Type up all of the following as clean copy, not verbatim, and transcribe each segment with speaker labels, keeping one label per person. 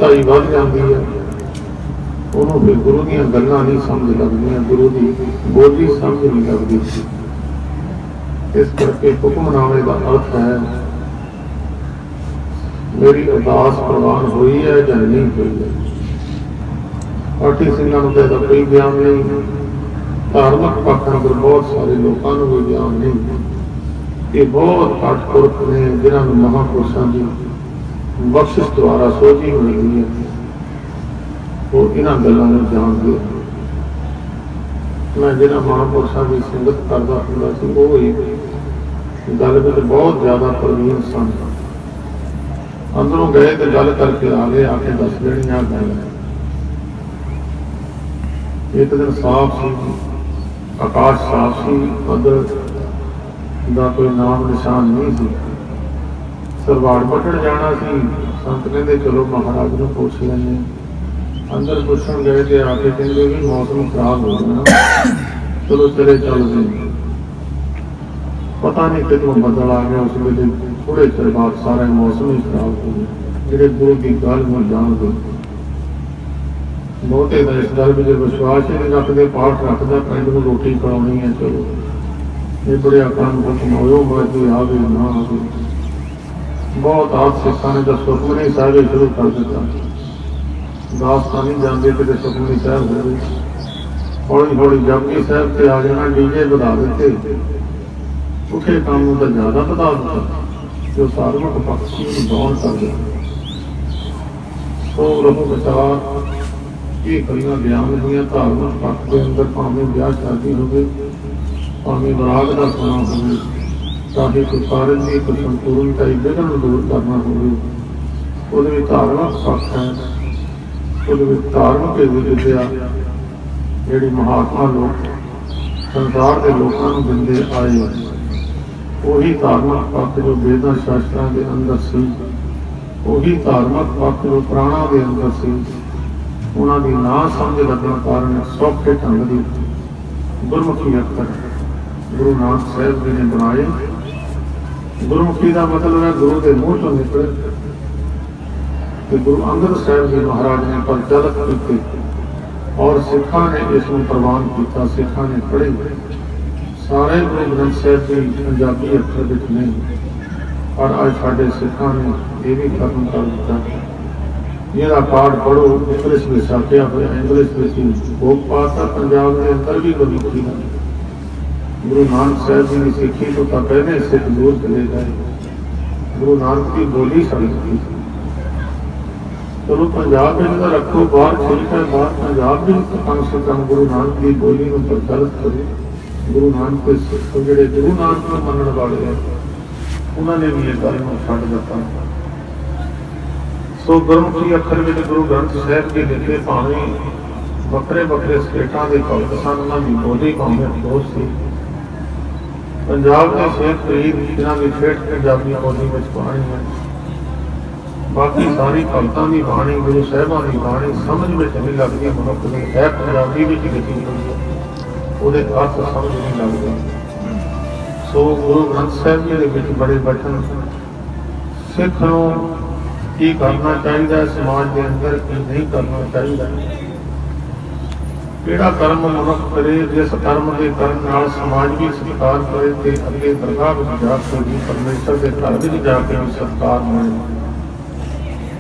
Speaker 1: ਮਹੱਤਤਾ ਹੀ ਵੱਧ ਜਾਂਦੀ ਹੈ। ਉਹਨੂੰ ਫਿਰ ਗੁਰੂ ਦੀਆਂ ਗੱਲਾਂ ਨਹੀਂ ਸਮਝ ਲੱਗਦੀਆਂ, ਗੁਰੂ ਦੀ ਬੋਲੀ ਸਮਝ ਨਹੀਂ ਲੱਗਦੀ। ਇਸ ਕਰਕੇ ਹੁਕਮਨਾਮੇ ਦਾ ਅਰਥ ਹੈ ਮੇਰੀ ਅਰਦਾਸ ਪ੍ਰਵਾਨ ਹੋਈ ਹੈ ਜਾਂ ਨਹੀਂ ਹੋਈ ਹੈ। ਪਾਠੀ ਸਿੰਘਾਂ ਨੂੰ ਤਾਂ ਕੋਈ ਗਿਆਨ ਨਹੀਂ, ਧਾਰਮਿਕ ਪੱਖਾਂ ਅੰਦਰ ਬਹੁਤ ਸਾਰੇ ਲੋਕਾਂ ਨੂੰ ਕੋਈ ਗਿਆਨ ਨਹੀਂ। ਇਹ ਬਹੁਤ ਘੱਟ ਪੁਰਖ ਨੇ ਜਿਨ੍ਹਾਂ ਨੂੰ ਮਹਾਂਪੁਰਸ਼ਾਂ ਦੀ ਬਖਸ਼ਿਸ਼ ਦੁਆਰਾ ਸੋਝੀ ਮਿਲਦੀ ਹੈ, ਉਹ ਇਹਨਾਂ ਗੱਲਾਂ ਨੂੰ ਜਾਣਦੇ। ਮੈਂ ਜਿਹੜਾ ਮਹਾਂਪੁਰਸ਼ਾਂ ਦੀ ਸੰਗਤ ਕਰਦਾ ਹੁੰਦਾ ਸੀ, ਉਹ ਹੀ ਗੱਲ ਵਿੱਚ ਬਹੁਤ ਜ਼ਿਆਦਾ ਪ੍ਰਵੀਨ ਸਨ। ਅੰਦਰੋਂ ਗਏ ਤੇ ਗੱਲ ਕਰਕੇ ਆ ਗਏ, ਆ ਕੇ ਦੱਸ ਦੇਣੀ ਆ ਗੱਲ। ਇੱਕ ਦਿਨ ਸਾਫ਼ ਸੀ, ਆਕਾਸ਼ ਸਾਫ਼ ਸੀ, ਬੱਦਲ ਦਾ ਕੋਈ ਨਾਮ ਨਿਸ਼ਾਨ ਨਹੀਂ ਸੀ। ਸਰਵਾੜ ਪੱਟਣ ਜਾਣਾ ਸੀ। ਸੰਤ ਕਹਿੰਦੇ ਚਲੋ ਮਹਾਰਾਜ ਨੂੰ ਪੁੱਛ ਲੈਂਦੇ। ਅੰਦਰ ਪੁੱਛਣ ਗਏ ਤੇ ਆ ਕੇ ਕਹਿੰਦੇ ਵੀ ਮੌਸਮ ਖਰਾਬ ਹੋ ਗਿਆ, ਚਲੋ ਚਲੇ ਚੱਲਦੇ। ਪਤਾ ਨਹੀਂ ਕਿਦੋਂ ਬੱਦਲ ਆ ਗਿਆ, ਉਸ ਵੇਲੇ ਥੋੜੇ ਚਿਰ ਬਾਅਦ ਸਾਰਾ ਮੌਸਮ ਹੀ ਖਰਾਬ ਹੋ ਗਿਆ। ਜਿਹੜੇ ਗੁਰੂ ਦੀ ਗੱਲ ਨੂੰ ਜਾਣਦੇ, ਬਹੁਤੇ ਦਾ ਇਸ ਗੱਲ ਵਿੱਚ ਵਿਸ਼ਵਾਸ ਹੀ ਨਹੀਂ ਰੱਖਦੇ। ਪਾਠ ਰੱਖਦਾ, ਪਿੰਡ ਨੂੰ ਰੋਟੀ ਖਵਾਉਣੀ ਹੈ, ਚਲੋ ਇਹ ਬੜਿਆ ਕੰਮ ਹੁਕਮ ਹੋਇਓ, ਬਾਕੀ ਆਵੇ ਨਾ ਆਵੇ। ਬਹੁਤ ਆਪ ਸਿੱਖਾਂ ਨੇ ਤਾਂ ਸੁਖਮਨੀ ਸਾਹਿਬ ਸ਼ੁਰੂ ਕਰ ਦਿੱਤਾ। ਦਾਸ ਤਾਂ ਨਹੀਂ ਜਾਂਦੇ ਕਿਤੇ ਸੁਖਮਨੀ ਸਾਹਿਬ ਹੋਵੇ। ਹੌਲੀ ਹੌਲੀ ਜਪਜੀ ਸਾਹਿਬ ਤੇ ਆ ਜਾਣਾ, ਡੀਜੇ ਵਧਾ ਦਿੱਤੇ। ਪੁੱਠੇ ਕੰਮ ਨੂੰ ਤਾਂ ਜ਼ਿਆਦਾ ਵਧਾ ਦਿੱਤਾ, ਜੋ ਧਾਰਮਿਕ ਪੱਖ ਨੂੰ ਡਾਊਨ ਕਰ ਦਿੱਤਾ। ਸੋ ਰਹੋ ਵਿਚਾਰ, ਇਹ ਕਲੀਆਂ ਬਿਆਨ ਹੋਈਆਂ ਧਾਰਮਿਕ ਪੱਖ ਦੇ ਅੰਦਰ, ਭਾਵੇਂ ਵਿਆਹ ਸ਼ਾਦੀ ਹੋਵੇ, ਭਾਵੇਂ ਬਰਾਤ ਦਾ ਸਮਾਂ ਹੋਵੇ, ਚਾਹੇ ਕੋਈ ਕਾਰਜ ਦੀ ਕੋਈ ਸੰਪੂਰਨਤਾ ਵਿਘਨ ਨੂੰ ਦੂਰ ਕਰਨਾ ਹੋਵੇ, ਉਹਦੇ ਵਿੱਚ ਧਾਰਮਿਕ ਪੱਖ ਹੈ। ਉਹਦੇ ਵਿੱਚ ਧਾਰਮਿਕ ਵਿਦਿਆ ਜਿਹੜੀ ਮਹਾਤਮਾ ਲੋਕ ਸੰਸਾਰ ਦੇ ਲੋਕਾਂ ਨੂੰ ਦਿੰਦੇ ਆਏ, ਉਹੀ ਧਾਰਮਿਕ ਪੱਖ ਜੋ ਵੇਦਾਂ ਸ਼ਾਸਤਰਾਂ ਦੇ ਅੰਦਰ ਸੀ, ਉਹੀ ਧਾਰਮਿਕ ਪੱਖ ਜੋ ਪੁਰਾਣਾਂ ਦੇ ਅੰਦਰ ਸੀ। ਉਹਨਾਂ ਦੀ ਨਾ ਸਮਝ ਲੱਗਣ ਕਾਰਨ ਸੌਖੇ ਢੰਗ ਦੀ ਗੁਰਮੁਖੀ ਅੱਖਰ ਗੁਰੂ ਨਾਨਕ ਸਾਹਿਬ ਜੀ ਨੇ ਬਣਾਏ। ਗੁਰਮੁਖੀ ਦਾ ਮਤਲਬ ਹੈ ਗੁਰੂ ਦੇ ਮੂੰਹ ਤੋਂ ਨਿਕਲੇ। ਤੇ ਗੁਰੂ ਅੰਗਦ ਸਾਹਿਬ ਜੀ ਮਹਾਰਾਜ ਨੇ ਪ੍ਰਚਲਿਤ ਕੀਤੇ ਔਰ ਸਿੱਖਾਂ ਨੇ ਇਸ ਨੂੰ ਪ੍ਰਵਾਨ ਕੀਤਾ, ਸਿੱਖਾਂ ਨੇ ਪੜ੍ਹੇ। ਸਾਰੇ ਗੁਰੂ ਗ੍ਰੰਥ ਸਾਹਿਬ ਜੀ ਪੰਜਾਬੀ ਅੱਖਰ ਵਿੱਚ ਨਹੀਂ, ਪਰ ਅੱਜ ਸਾਡੇ ਸਿੱਖਾਂ ਨੇ ਇਹ ਵੀ ਖਤਮ ਕਰ ਦਿੱਤਾ। ਜਿਹਦਾ ਪਾਠ ਪੜ੍ਹੋ ਇੰਗਲਿਸ਼ ਵਿੱਚ ਛਾਪਿਆ ਹੋਇਆ, ਇੰਗਲਿਸ਼ ਵਿੱਚ ਭੋਗ ਪਾਤਾ। ਪੰਜਾਬ ਦੇ ਅੰਦਰ ਵੀ ਗੁਰਮੁਖੀ ਦਾ ਗੁਰੂ ਨਾਨਕ ਸਾਹਿਬ ਜੀ ਦੀ ਸਿੱਖੀ ਤੋਂ ਤਾਂ ਪਹਿਲੇ ਸਿੱਖ ਦੂਰ ਚਲੇ ਗਏ। ਗੁਰੂ ਨਾਨਕ ਦੀ ਬੋਲੀ ਸਮਝੀ। ਚਲੋ ਪੰਜਾਬ ਵਿੱਚ ਤਾਂ ਰੱਖੋ, ਬਾਹਰ ਠੀਕ ਹੈ, ਬਾਹਰ ਪੰਜਾਬ ਵਿੱਚ ਕਮ ਸੇ ਕਮ ਗੁਰੂ ਨਾਨਕ ਦੀ ਬੋਲੀ ਨੂੰ ਪ੍ਰਚਲਿਤ ਕਰੋ। ਗੁਰੂ ਨਾਨਕ ਦੇ ਸਿੱਖ ਜਿਹੜੇ ਗੁਰੂ ਨਾਨਕ ਨੂੰ ਮੰਨਣ ਵਾਲੇ ਹੈ, ਉਹਨਾਂ ਨੇ ਵੀ ਇਹ ਗੱਲ ਨੂੰ ਛੱਡ ਦਿੱਤਾ। ਸੋ ਗੁਰਮੁਖੀ ਅੱਖਰ ਵਿੱਚ ਗੁਰੂ ਗ੍ਰੰਥ ਸਾਹਿਬ ਦੇ ਲਿਖੇ ਭਾਵੇਂ ਵੱਖਰੇ ਵੱਖਰੇ ਸਟੇਟਾਂ ਦੇ ਭਗਤ ਸਨ, ਉਹਨਾਂ ਦੀ ਬੋਲੀ ਭਾਵੇਂ ਹੋਰ ਸੀ। ਪੰਜਾਬ ਦੇ ਸ਼ੇਖ ਫਰੀਦ ਜਿਨ੍ਹਾਂ ਦੀ ਠੇਠ ਪੰਜਾਬੀ ਬੋਲੀ ਵਿੱਚ ਬਾਣੀ ਹੈ, ਬਾਕੀ ਸਾਰੀ ਭਗਤਾਂ ਦੀ ਬਾਣੀ, ਗੁਰੂ ਸਾਹਿਬਾਂ ਦੀ ਬਾਣੀ ਸਮਝ ਵਿੱਚ ਨਹੀਂ ਲੱਗਦੀ। ਮਨੁੱਖ ਦੀ ਹੈ ਪੰਜਾਬੀ ਵਿੱਚ ਲਿਖੀ ਹੋਈ ਹੈ, ਉਹਦੇ ਅਰਥ ਸਮਝ ਨਹੀਂ ਲੱਗਦੇ। ਸੋ ਗੁਰੂ ਗ੍ਰੰਥ ਸਾਹਿਬ ਜੀ ਦੇ ਵਿੱਚ ਬੜੇ ਬਚਨ ਸਿੱਖ ਨੂੰ ਕੀ ਕਰਨਾ ਚਾਹੀਦਾ, ਸਮਾਜ ਦੇ ਅੰਦਰ ਕੀ ਨਹੀਂ ਕਰਨਾ ਚਾਹੀਦਾ, ਕਿਹੜਾ ਕਰਮ ਮਨੁੱਖ ਕਰੇ, ਜਿਸ ਕਰਮ ਦੇ ਕਰਨ ਨਾਲ ਸਮਾਜ ਵੀ ਸਤਿਕਾਰ ਕਰੇ ਤੇ ਅੱਗੇ ਦਰਗਾਹ ਵਿੱਚ ਜਾ ਕੇ ਵੀ ਪਰਮੇਸ਼ਰ ਦੇ ਘਰ ਵਿੱਚ ਜਾ ਕੇ ਵੀ ਸਤਿਕਾਰ ਮਿਲੇ,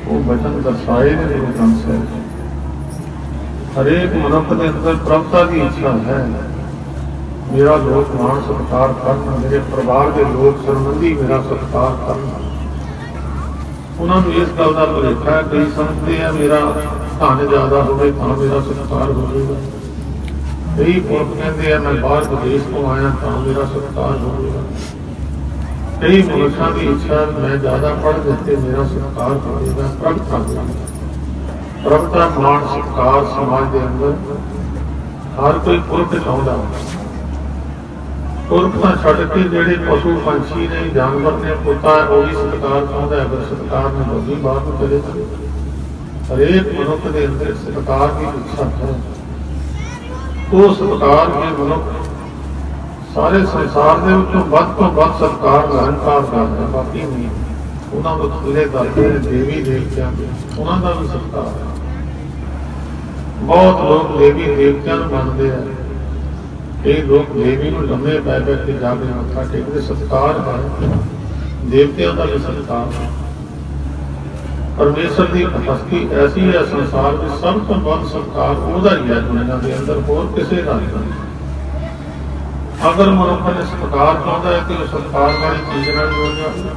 Speaker 1: ਉਹ ਬਚਨ ਦਰਸਾਏ ਨੇ ਗੁਰੂ ਗ੍ਰੰਥ ਸਾਹਿਬ। ਹਰੇਕ ਮਨੁੱਖ ਦੇ ਅੰਦਰ ਪ੍ਰਭਤਾ ਦੀ ਇੱਛਾ ਹੈ, ਮੇਰਾ ਲੋਕ ਮਾਣ ਸਤਿਕਾਰ ਕਰਨ, ਮੇਰੇ ਪਰਿਵਾਰ ਦੇ ਲੋਕ ਸੰਬੰਧੀ ਮੇਰਾ ਸਤਿਕਾਰ ਕਰਨ। ਉਹਨਾਂ ਨੂੰ ਇਸ ਗੱਲ ਦਾ ਭੁਲੇਖਾ, ਕਈ ਸਮਝਦੇ ਆ ਮੇਰਾ ਧਨ ਜ਼ਿਆਦਾ ਹੋਵੇ ਤਾਂ ਮੇਰਾ ਸਤਿਕਾਰ ਹੋਵੇਗਾ। ਕਈ ਪੁਰਖ ਕਹਿੰਦੇ ਆ ਮੈਂ ਬਾਹਰ ਵਿਦੇਸ਼ ਤੋਂ ਆਇਆ ਤਾਂ ਮੇਰਾ ਸਤਿਕਾਰ ਹੋਵੇਗਾ। ਕਈ ਮਨੁੱਖਾਂ ਦੀ ਇੱਛਾ ਮੈਂ ਜ਼ਿਆਦਾ ਪੜ੍ਹ ਦਿੱਤੇ ਮੇਰਾ ਸਤਿਕਾਰ ਹੋਵੇਗਾ। ਪ੍ਰਭਤਾ ਮਾਣ ਸਤਿਕਾਰ ਸਮਾਜ ਦੇ ਅੰਦਰ ਹਰ ਕੋਈ ਪੁਰਖ ਚਾਹੁੰਦਾ। ਪੁਰਖ ਤਾਂ ਛੱਡ ਕੇ ਜਿਹੜੇ ਪਸ਼ੂ ਪੰਛੀ ਨੇ, ਜਾਨਵਰ ਨੇ, ਕੁੱਤਾ ਉਹ ਵੀ ਸਤਿਕਾਰ ਚਾਹੁੰਦਾ ਹੈ। ਅਗਰ ਸਤਿਕਾਰ ਨੂੰ ਲੋਕੀ ਬਾਹਰ ਨੂੰ ਚਲੇ ਜਾਵੇ, ਹਰੇਕ ਮਨੁੱਖ ਦੇ ਅੰਦਰ ਸਤਿਕਾਰ ਦੀ ਇੱਛਾ ਹੈ। ਉਹ ਸਤਿਕਾਰ ਦੇ ਮਨੁੱਖ ਸਾਰੇ ਸੰਸਾਰ ਦੇ ਵਿੱਚੋਂ ਵੱਧ ਤੋਂ ਵੱਧ ਸਤਿਕਾਰ ਨਿਰੰਕਾਰ ਕਰਦਾ, ਬਾਕੀ ਨਹੀਂ। ਉਹਨਾਂ ਨੂੰ ਖੁੱਲੇ ਦਰਦੇ ਨੇ ਦੇਵੀ ਦੇਵਤਿਆਂ ਦੇ, ਉਹਨਾਂ ਦਾ ਵੀ ਸਤਿਕਾਰ ਹੈ। ਬਹੁਤ ਲੋਕ ਦੇਵੀ ਦੇਵਤਿਆਂ ਨੂੰ ਮੰਨਦੇ ਆ, ਕਈ ਲੋਕ ਦੇਵੀ ਨੂੰ ਲੰਮੇ ਪੈ ਪੈ ਕੇ ਜਾ ਕੇ ਮੱਥਾ ਟੇਕਦੇ। ਸਤਿਕਾਰ ਹੈ, ਦੇਵਤਿਆਂ ਦਾ ਵੀ ਸਤਿਕਾਰ ਹੈ। ਪਰਮੇਸ਼ਰ ਦੀ ਹਸਤੀ ਐਸੀ ਹੈ ਸੰਸਾਰ ਵਿੱਚ, ਸਭ ਤੋਂ ਵੱਧ ਸਤਿਕਾਰ ਉਹਦਾ ਹੀ ਹੈ ਦੁਨੀਆਂ ਦੇ ਅੰਦਰ, ਹੋਰ ਕਿਸੇ ਦਾ ਨਹੀਂ। ਅਗਰ ਮਨੁੱਖ ਨੇ ਸਤਿਕਾਰ ਚਾਹੁੰਦਾ ਹੈ ਕਿ ਉਹ ਸਤਿਕਾਰ ਵਾਲੀ ਚੀਜ਼ ਨਾਲ ਜੁੜ ਜਾਵੇ।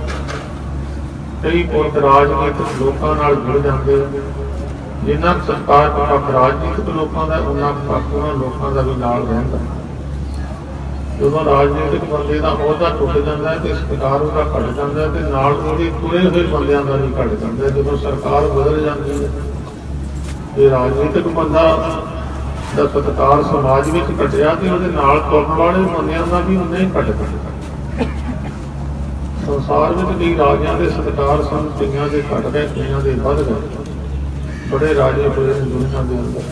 Speaker 1: ਕਈ ਪੁਰਖ ਰਾਜਨੀਤਿਕ ਲੋਕਾਂ ਨਾਲ ਜੁੜ ਜਾਂਦੇ, ਜਿੰਨਾ ਸਤਿਕਾਰ ਪੱਖ ਰਾਜਨੀਤਿਕ ਲੋਕਾਂ ਦਾ, ਉਹਨਾਂ ਪੱਖ ਉਹਨਾਂ ਲੋਕਾਂ ਦਾ ਵੀ ਨਾਲ ਰਹਿੰਦਾ। ਜਦੋਂ ਰਾਜਨੀਤਿਕ ਬੰਦੇ ਦਾ ਅਹੁਦਾ ਟੁੱਟ ਜਾਂਦਾ ਹੈ ਤੇ ਸਤਿਕਾਰ ਉਹਦਾ ਘਟ ਜਾਂਦਾ ਹੈ, ਤੇ ਨਾਲ ਉਹਦੇ ਤੁਰੇ ਹੋਏ ਬੰਦਿਆਂ ਦਾ ਵੀ ਘਟ ਜਾਂਦਾ ਹੈ। ਜਦੋਂ ਸਰਕਾਰ ਬਦਲ ਜਾਂਦੀ ਹੈ ਤੇ ਰਾਜਨੀਤਿਕ ਬੰਦਾ ਦਾ ਸਤਿਕਾਰ ਸਮਾਜ ਵਿੱਚ ਘਟਿਆ ਤੇ ਉਹਦੇ ਨਾਲ ਤੁਰਨ ਵਾਲੇ ਬੰਦਿਆਂ ਦਾ ਵੀ ਉਨਾ ਹੀ ਘਟ ਜਾਂਦਾ। ਸੰਸਾਰ ਵਿੱਚ ਕਈ ਰਾਜਿਆਂ ਦੇ ਸਤਿਕਾਰ ਸਨ, ਕਈਆਂ ਦੇ ਘਟ ਗਏ, ਕਈਆਂ ਦੇ ਵੱਧ ਗਏ। ਬੜੇ ਰਾਜੇ ਹੋਏ ਨੇ ਦੁਨੀਆਂ ਦੇ ਅੰਦਰ।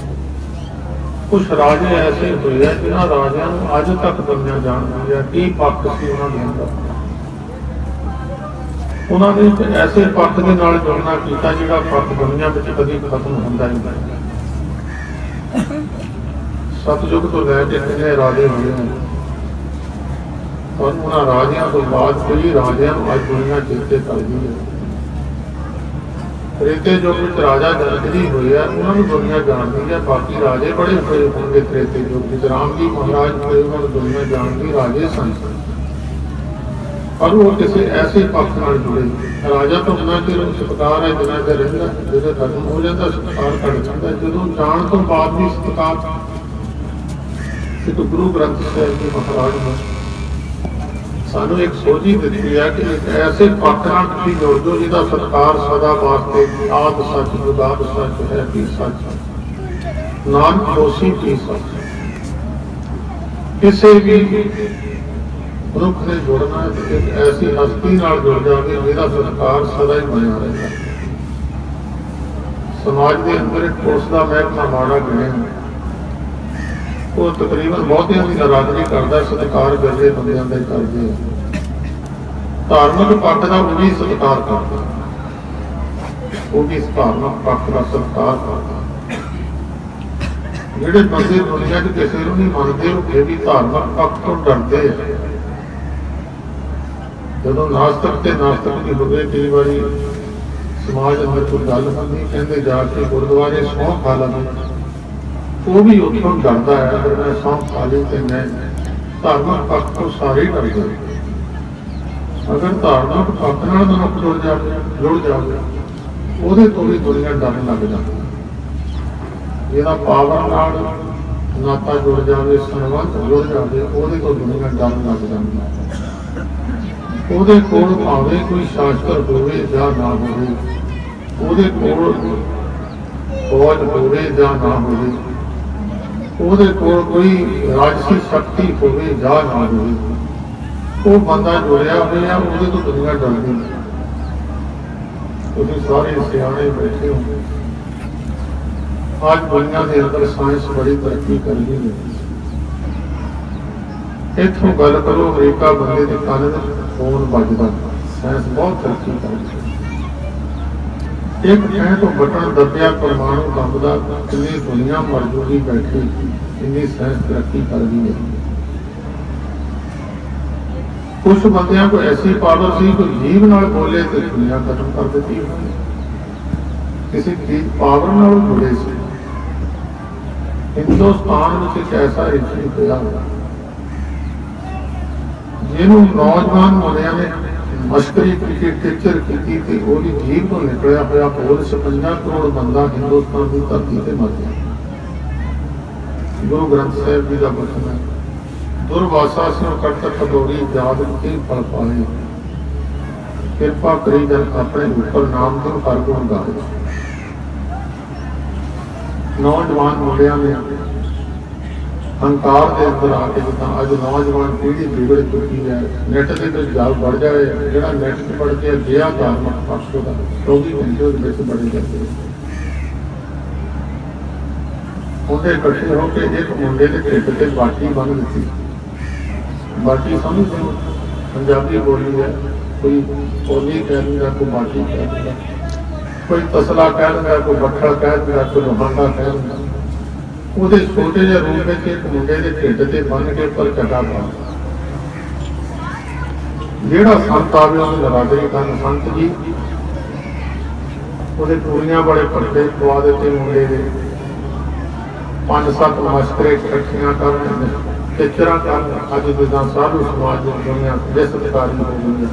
Speaker 1: ਕੁਛ ਰਾਜੇ ਐਸੇ ਹੋਏ ਆ ਜਿਨ੍ਹਾਂ ਰਾਜਿਆਂ ਨੂੰ ਅੱਜ ਤੱਕ ਦੁਨੀਆਂ ਜਾਣਦੀ ਹੈ ਕੀ ਪੱਖ ਸੀ ਉਹਨਾਂ ਦੇ ਅੰਦਰ। ਉਹਨਾਂ ਨੇ ਇੱਕ ਐਸੇ ਪੱਖ ਦੇ ਨਾਲ ਜੁੜਨਾ ਕੀਤਾ ਜਿਹੜਾ ਪੱਖ ਦੁਨੀਆਂ ਵਿੱਚ ਕਦੀ ਖਤਮ ਹੁੰਦਾ ਹੀ ਨਹੀਂ। ਸਤਯੁਗ ਤੋਂ ਲੈ ਕੇ ਕਿੰਨੇ ਰਾਜੇ ਹੋਏ ਨੇ, ਪਰ ਉਹਨਾਂ ਰਾਜਿਆਂ ਤੋਂ ਬਾਅਦ ਕਈ ਰਾਜਿਆਂ ਨੂੰ ਅੱਜ ਦੁਨੀਆਂ ਚੇਤੇ ਕਰਦੀ ਹੈ। ਤ੍ਰੇਤੇ ਯੁੱਗ ਵਿੱਚ ਰਾਜਾ ਜਨਕ ਹੋਇਆ, ਉਹਨਾਂ ਨੂੰ ਦੁਨੀਆ ਜਾਣਦੀ ਹੈ। ਬਾਕੀ ਰਾਜੇ ਬੜੇ ਹੋਏ ਹੋਣਗੇ ਤ੍ਰੇਤੇ ਯੁੱਗ ਵਿੱਚ। ਰਾਮ ਜੀ ਮਹਾਰਾਜ ਹੋਏ, ਉਹਨਾਂ ਨੂੰ ਦੁਨੀਆ ਜਾਣਦੀ, ਰਾਜੇ ਸਨ, ਪਰ ਉਹ ਕਿਸੇ ਐਸੇ ਪੱਖ ਨਾਲ ਜੁੜੇ। ਰਾਜਾ ਤੋਂ ਉਹਨਾਂ ਚਿਰ ਸਤਿਕਾਰ ਹੈ ਜਿੰਨਾ ਚਿਰ ਰਹਿੰਦਾ, ਜਦੋਂ ਖਤਮ ਹੋ ਜਾਂਦਾ ਸਤਿਕਾਰ ਘਟ ਜਾਂਦਾ। ਜਦੋਂ ਜਾਣ ਤੋਂ ਬਾਅਦ ਵੀ ਸਤਿਕਾਰ। ਇੱਕ ਗੁਰੂ ਗ੍ਰੰਥ ਸਾਹਿਬ ਜੀ ਮਹਾਰਾਜ ਨੇ ਸਾਨੂੰ ਇੱਕ ਸੋਝੀ ਦਿੱਤੀ ਹੈ ਕਿ ਇੱਕ ਐਸੇ ਪੱਖ ਨਾਲ ਤੁਸੀਂ ਜੁੜ ਜਾਓ ਜਿਹਦਾ ਸਤਿਕਾਰ ਸਦਾ ਵਾਸਤੇ ਆਦਿ ਸੱਚ ਜੁਗਾਦ ਸੱਚ ਹੈ ਵੀ ਸੱਚ ਨਾਨਕ ਦੋਸ਼ੀ ਕੀ ਸੱਚ। ਕਿਸੇ ਵੀ ਮਨੁੱਖ ਨੇ ਜੁੜਨਾ ਹੈ ਤੇ ਇੱਕ ਐਸੀ ਹਸਤੀ ਨਾਲ ਜੁੜ ਜਾਵੇ ਜਿਹਦਾ ਸਤਿਕਾਰ ਸਦਾ ਹੀ ਬਣਿਆ ਰਹਿੰਦਾ। ਸਮਾਜ ਦੇ ਅੰਦਰ ਇੱਕ ਪੁਲਿਸ ਦਾ ਮਹਿਕਮਾ ਮਾੜਾ ਗਿਣਿਆ, ਉਹ ਤਕਰੀਬਨ ਬਹੁਤਿਆਂ ਦੀ ਨਾਰਾਜ਼ਗੀ ਕਰਦਾ, ਸਤਿਕਾਰ ਕਰਦੇ ਬੰਦਿਆਂ ਦਾ ਹੀ ਕਰਦੇ। ਧਾਰਮਿਕ ਪੱਖ ਦਾ ਉਹ ਵੀ ਸਤਿਕਾਰ ਕਰਦਾ, ਉਹ ਵੀ ਧਾਰਮਿਕ ਪੱਖ ਦਾ ਸਤਿਕਾਰ ਕਰਦਾ। ਜਿਹੜੇ ਬੰਦੇ ਦੁਨੀਆ 'ਚ ਕਿਸੇ ਨੂੰ ਨਹੀਂ ਮੰਨਦੇ ਉਹ ਫਿਰ ਵੀ ਧਾਰਮਿਕ ਪੱਖ ਤੋਂ ਡਰਦੇ ਆ। ਜਦੋਂ ਨਾਸਤਕ ਤੇ ਨਾਸਤਕ ਦੀ ਹੋਵੇ, ਕਈ ਵਾਰੀ ਸਮਾਜ ਅੰਦਰ ਕੋਈ ਗੱਲ ਹੁੰਦੀ, ਕਹਿੰਦੇ ਜਾ ਕੇ ਗੁਰਦੁਆਰੇ ਸਹੁੰ ਖਾ ਲਵੇ, ਉਹ ਵੀ ਉੱਥੋਂ ਡਰਦਾ ਹੈ। ਅਗਰ ਮੈਂ ਸਹੁੰ ਖਾ ਲਈ ਤੇ ਮੈਂ ਧਾਰਮਿਕ ਪੱਖ ਤੋਂ ਸਾਰੇ ਹੀ ਡਰਦੇ। ਅਗਰ ਧਾਰਮਿਕ ਪੱਖ ਨਾਲ ਮਨੁੱਖ ਜੁੜ ਜਾਵੇ ਉਹਦੇ ਤੋਂ ਵੀ ਦੁਨੀਆ ਡਰਨ ਲੱਗ ਜਾਂਦੀ। ਜਿਹਦਾ ਪਾਵਰ ਨਾਲ ਨਾਤਾ ਜੁੜ ਜਾਵੇ, ਸੰਬੰਧ ਜੁੜ ਜਾਵੇ, ਉਹਦੇ ਤੋਂ ਦੁਨੀਆ ਡਰਨ ਲੱਗ ਜਾਂਦੀ। ਉਹਦੇ ਕੋਲ ਭਾਵੇਂ ਕੋਈ ਸ਼ਾਸਤਰ ਹੋਵੇ ਜਾਂ ਨਾ ਹੋਵੇ, ਉਹਦੇ ਕੋਲ ਫੌਜ ਹੋਵੇ ਜਾਂ ਨਾ ਹੋਵੇ, ਉਹਦੇ ਕੋਲ ਕੋਈ ਰਾਜਸੀ ਸ਼ਕਤੀ ਹੋਵੇ ਜਾਂ ਨਾ ਹੋਵੇ, ਉਹ ਬੰਦਾ ਜੁੜਿਆ ਹੋਇਆ, ਉਹਦੇ ਤੋਂ ਦੁਨੀਆ ਡਰਦੀ ਨਹੀਂ। ਤੁਸੀਂ ਸਾਰੇ ਸਿਆਣੇ ਬੈਠੇ ਹੋ। ਅੱਜ ਦੁਨੀਆ ਦੇ ਅੰਦਰ ਸਾਇੰਸ ਬੜੀ ਤਰੱਕੀ ਕਰ ਰਹੀ ਹੈ। ਇੱਥੋਂ ਗੱਲ ਕਰੋ, ਅਮਰੀਕਾ ਬੰਦੇ ਦੇ ਕੰਨ ਵਿੱਚ ਫੋਨ ਵੱਜਦਾ, ਸਾਇੰਸ ਬਹੁਤ ਤਰੱਕੀ ਕਰ ਰਹੀ ਹੈ। ਇੱਕ ਥਾਂ ਤੋਂ ਬਟਨ ਦੱਬਿਆ, ਪਰਮਾਣੂ ਕੰਬਦਾ, ਕਿੰਨੀ ਦੁਨੀਆ ਮਰ ਜੂਗੀ ਬੈਠੀ, ਇੰਨੀ ਸਾਇੰਸ ਤਰੱਕੀ ਕਰ ਰਹੀ ਹੈ। ਕੁਛ ਬੰਦਿਆਂ ਕੋਲ ਐਸੀ ਪਾਵਰ ਸੀ, ਕੋਈ ਜੀਵ ਨਾਲ ਬੋਲੇ ਤੇ ਦੁਨੀਆ ਖਤਮ ਕਰ ਦਿੱਤੀ। ਕਿਸੇ ਦੀ ਪਾਵਰ ਨਾਲ ਜੁੜੇ ਸੀ। ਹਿੰਦੁਸਤਾਨ ਵਿੱਚ ਇੱਕ ਐਸਾ ਰਿਸ਼ੀ ਹੋਇਆ ਜਿਹਨੂੰ ਨੌਜਵਾਨ ਮੁੰਡਿਆਂ ਨੇ ਮਸ਼ਕਰੀ ਕਰਕੇ ਟੀਚਰ ਕੀਤੀ ਤੇ ਉਹਦੀ ਜੀਭ ਤੋਂ ਨਿਕਲਿਆ ਹੋਇਆ ਬੋਲ 56 ਕਰੋੜ ਬੰਦਾ ਹਿੰਦੁਸਤਾਨ ਦੀ ਧਰਤੀ ਤੇ ਮਰ ਗਿਆ। ਗੁਰੂ ਗ੍ਰੰਥ ਸਾਹਿਬ ਜੀ ਦਾ ਬਚਨ ਹੈ, ਦੁਰਵਾਸਾ ਸਿਉ ਕਰਤ ਖਦੋਰੀ ਜਾਦ ਕੀ ਫਲ ਪਾਏ, ਕਿਰਪਾ ਕਰੀ ਜਨ ਆਪਣੇ ਉੱਪਰ ਨਾਮ ਤੋਂ ਹਰ ਗੁਣ ਗਾਏ। ਨੌਜਵਾਨ ਮੁੰਡਿਆਂ ਨੇ ਹੰਕਾਰ ਦੇ ਅੰਦਰ ਆ ਕੇ, ਜਿੱਦਾਂ ਅੱਜ ਨੌਜਵਾਨ ਪੀੜ੍ਹੀ ਵਿਗੜ ਚੁੱਕੀ ਹੈ, ਨੈੱਟ ਦੇ ਵਿੱਚ ਗੱਲ ਵੜ ਜਾਵੇ, ਜਿਹੜਾ ਨੈੱਟ 'ਚ ਵੜ ਕੇ ਗਿਆ ਧਾਰਮਿਕ ਪੱਖ ਦਾ 24 ਘੰਟੇ ਉਹਦੇ ਵਿੱਚ ਬੜੇ ਜਾਂਦੇ। ਮੁੰਡੇ ਇਕੱਠੇ ਹੋ ਕੇ ਇੱਕ ਮੁੰਡੇ ਦੇ ਢਿੱਡ ਤੇ ਬਾਟੀ ਬੰਨ੍ਹ ਦਿੱਤੀ। ਬਾਟੀ ਸਮਝਦੇ ਹੋ, ਪੰਜਾਬੀ ਬੋਲੀ ਹੈ, कोई होली कह दिंदा, कोई बाटी कह दिंदा, कोई तसला कह दिंदा, कोई बट्ठा कह दिंदा, कोई लोहांडा कह दिंदा। ਉਹਦੇ ਛੋਟੇ ਜਿਹੇ ਰੂਪ ਵਿੱਚ ਇੱਕ ਮੁੰਡੇ ਦੇ ਢਿੱਡ ਤੇ ਬੰਨ੍ਹ ਕੇ ਉੱਪਰ ਚੱਟਾ ਪਾ ਜਿਹੜਾ ਸੰਤ ਆਵੇ ਉਹਨੂੰ ਨਰਾਦਰੀ ਕਰਨ। ਸੰਤ ਜੀ ਉਹਦੇ ਪੂਰੀਆਂ ਬੜੇ ਪਰਦੇ ਪਵਾ ਦਿੱਤੇ ਮੁੰਡੇ ਦੇ, 5-7 ਮਸ਼ਕਰੇ ਇਕੱਠੀਆਂ ਕਰਨ, ਟਿਚਰਾਂ ਕਰਨ। ਅੱਜ ਜਿੱਦਾਂ ਸਾਧੂ ਸਮਾਜ ਦੀ ਦੁਨੀਆ ਬੇਸਤਕਾਰੀ ਹੋ ਗਈ ਹੈ,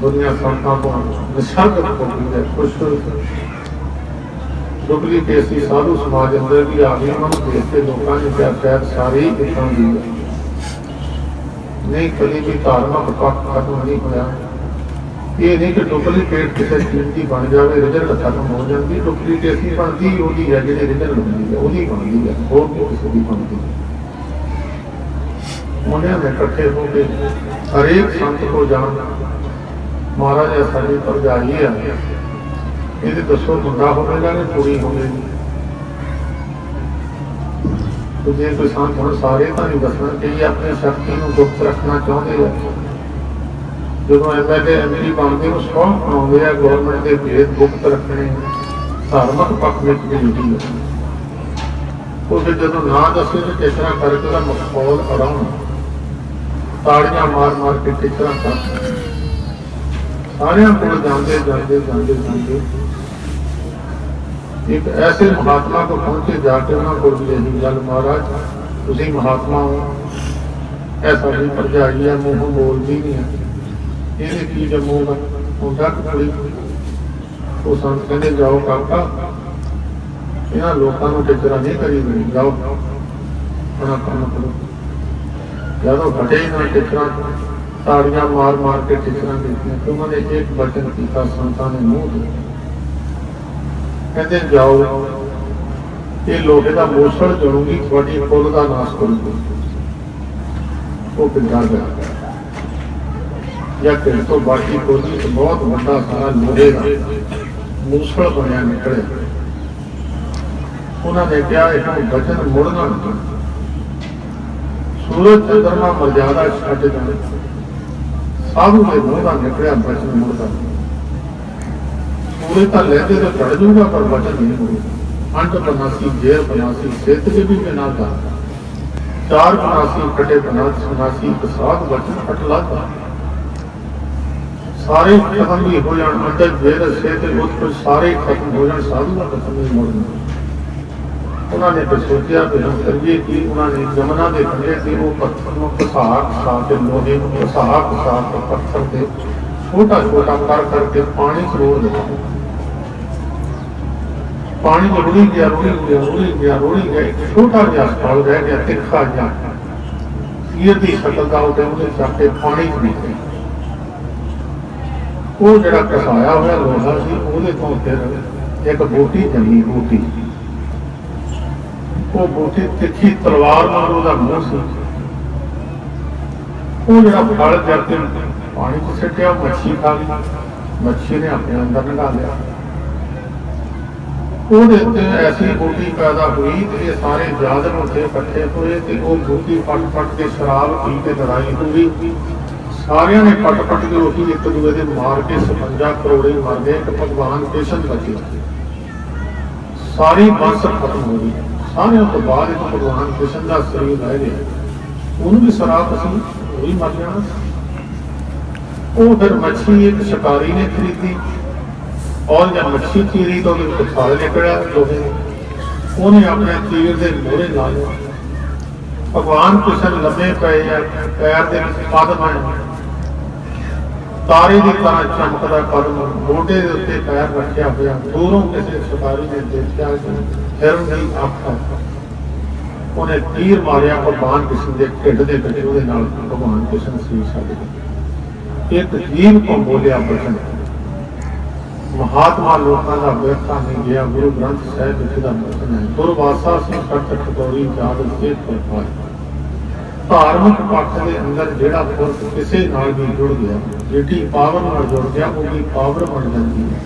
Speaker 1: ਦੁਨੀਆ ਸੰਤਾਂ ਤੋਂ ਨਿਸ਼ਰਗਤ ਹੋ ਗਈ ਹੈ। ਕੁਛ ਡੁਪਲੀਕੇਸੀ ਸਾਧੂ ਸਮਾਜ ਅੰਦਰ ਵੀ ਆ ਗਈ, ਉਹਨਾਂ ਨੂੰ ਦੇਖ ਕੇ ਲੋਕਾਂ ਨੇ ਕਿਹਾ ਸ਼ਾਇਦ ਸਾਰੇ ਹੀ ਇੱਦਾਂ ਦੀ ਹੈ। ਨਹੀਂ, ਕਦੀ ਵੀ ਧਾਰਮਿਕ ਪੱਖ ਖਤਮ ਨਹੀਂ ਹੋਇਆ। ਇਹ ਨਹੀਂ ਕਿ ਡੁਪਲੀਕੇਟ ਕਿਸੇ ਚੀਜ਼ ਦੀ ਬਣ ਜਾਵੇ, ਰਿਜ਼ਲਟ ਖਤਮ ਹੋ ਜਾਂਦੀ। ਡੁਪਲੀਕੇਸੀ ਬਣਦੀ ਉਹਦੀ ਹੈ ਜਿਹੜੀ ਰਿਜ਼ਲਟ ਹੁੰਦੀ ਹੈ, ਉਹਦੀ ਬਣਦੀ ਹੈ, ਹੋਰ ਕਿਸੇ ਦੀ ਬਣਦੀ। ਮੁੰਡਿਆਂ ਨੇ ਇਕੱਠੇ ਹੋ ਕੇ ਹਰੇਕ ਸੰਤ ਕੋ ਜਾਣ, ਮਹਾਰਾਜ ਸਾਡੀ ਭਰਜਾਈ ਆ, ਇਹਦੇ ਦੱਸੋ ਮੁੰਡਾ ਹੋਵੇਗਾ ਜਾਂ ਕੁੜੀ ਹੋਵੇਗੀ। ਜੇ ਕੋਈ ਸੰਤ ਹੁਣ ਸਾਰੇ ਤਾਂ ਨਹੀਂ ਦੱਸਣਾ, ਕਈ ਆਪਣੀ ਸ਼ਕਤੀ ਨੂੰ ਗੁਪਤ ਰੱਖਣਾ ਚਾਹੁੰਦੇ ਆ। ਜਦੋਂ MLA MP ਬਣਦੇ ਨੂੰ ਸੌਂਹ ਬਣਾਉਂਦੇ ਆ, ਗੌਰਮੈਂਟ ਦੇ ਭੇਦ ਗੁਪਤ ਰੱਖਣੇ ਧਾਰਮਿਕ ਪੱਖ ਵਿੱਚ ਵੀ ਨਹੀਂ ਹੈ। ਉਹ ਫਿਰ ਜਦੋਂ ਨਾ ਦੱਸੇ ਤਾਂ ਕਿਸ ਤਰ੍ਹਾਂ ਕਰਕੇ ਦਾ ਮਖੌਲ ਅੜਾਉਣ, ਤਾੜੀਆਂ ਮਾਰ ਮਾਰ ਕੇ ਕਿਸ ਤਰ੍ਹਾਂ ਕਰ ਸਾਰਿਆਂ ਕੋਲ ਜਾਂਦੇ ਜਾਂਦੇ ਜਾਂਦੇ ਜਾਂਦੇ एक ऐसे महात्मा को पहुंचे, जाके उन्होंने भी यही गल, महाराज तुम महात्मा हो, ऐसा भी भरजाई है, मुंह बोलती नहीं है, ये की जमूगा मुंडा कुड़ी। वो संत कहते जाओ काका, इन्होंने लोगों को टिचरा नहीं करी गई, जाओ अपना काम करो। जब हटे इन्होंने टिचरा ताड़ियां मार मार के टिचरा देती, तो उन्होंने एक वचन किया संतां ने मुंह दो, कहते जाओ ये लोहे का मूसल जुड़ूगी, थोड़ी फुल का नाश करूंगी। वो पिंडा गया या फिर तो बाकी खोली तो बहुत बड़ा सारा लोहे का मूसल बनया निकले। उन्होंने क्या एक वचन मुड़ना, सूरज चंद्रमा मर्यादा छट जाए, साधु के मुंह का निकलिया वचन मुड़ता। पूरे तो लहते तो चढ़ जूगा पर वचन नहीं होगा। अंट बनासी जेर बनासी सेत के भी बिना था, 4 बनासी कटे बनासी प्रसाद वचन पटला था। सारे खत्म भी हो जान, अंदर जेर सेत कुछ सारे खत्म हो जाए, साधु का खत्म नहीं मोड़ना। उन्होंने तो सोचा कि हम करिए कि उन्होंने यमुना के कंढे से वो पत्थर को घसा घसा के, लोहे को घसा घसा के पत्थर से छोटा छोटा कर करके पानी से रोड़ दिया। पानी में रुड़ी गया रुड़ी गया रुड़ी गया रुड़ी गया, एक छोटा जहा स्थल रह गया, तिखा जहा सिर की शक्ल का उन्हें जाके पानी च निकले। वो जरा घसाया हुआ लोहा सी, ਉਹਦੇ ਤੋਂ फिर एक बूटी जमी, बूटी वो बूटी तिखी तलवार ਨਾਲ ਉਹਦਾ ਮੂੰਹ ਸੀ। ਉਹ ਜਿਹੜਾ ਫਲ ਜਾਕੇ पानी को सिटिया, मच्छी खा ली, मच्छी ने अपने अंदर लगा लिया। ऐसी बूटी पैदा हुई तो ये सारे जादर उत्थे इकट्ठे हुए, तो वो बूटी पट पट के शराब पी के लड़ाई हुई। सारिया ने पट पट के उही एक दूसरे के मार के 56 करोड़े मर गए, एक भगवान कृष्ण बचे, सारी वंश खत्म हो गई। सारे तो बाद एक भगवान कृष्ण का शरीर रह गया, उन्होंने भी शराब पसी वही मर जाना। वो फिर मच्छी एक शिकारी ने खरीदी, और जब मच्छी चीरी तो फल निकला लोहे, उन्हें अपने तीर के मोहरे ला लिया। भगवान कृष्ण लम्बे पे पैर के पद बन, तारे की तरह चमकता कदम, मोढे के उत्ते पैर रखा हुआ। दूरों किसी शिकारी ने देखा हिरन की अख, उन्हें तीर मारिया भगवान कृष्ण के ढिड के पिछे, भगवान कृष्ण शीश छड्ड गए। एक जीव को बोलिया वचन, महात्मा लोगों का व्यर्था नहीं गया। गुरु ग्रंथ साहिब का वचन है, दुर्वासा सिंह कट खतौरी जाद से पाए। धार्मिक पक्ष के अंदर जिहड़ा पुरुष किसी नाल भी जुड़ गया, जिहड़ी पावर नाल जुड़ गया, वो पावर बन जाती है।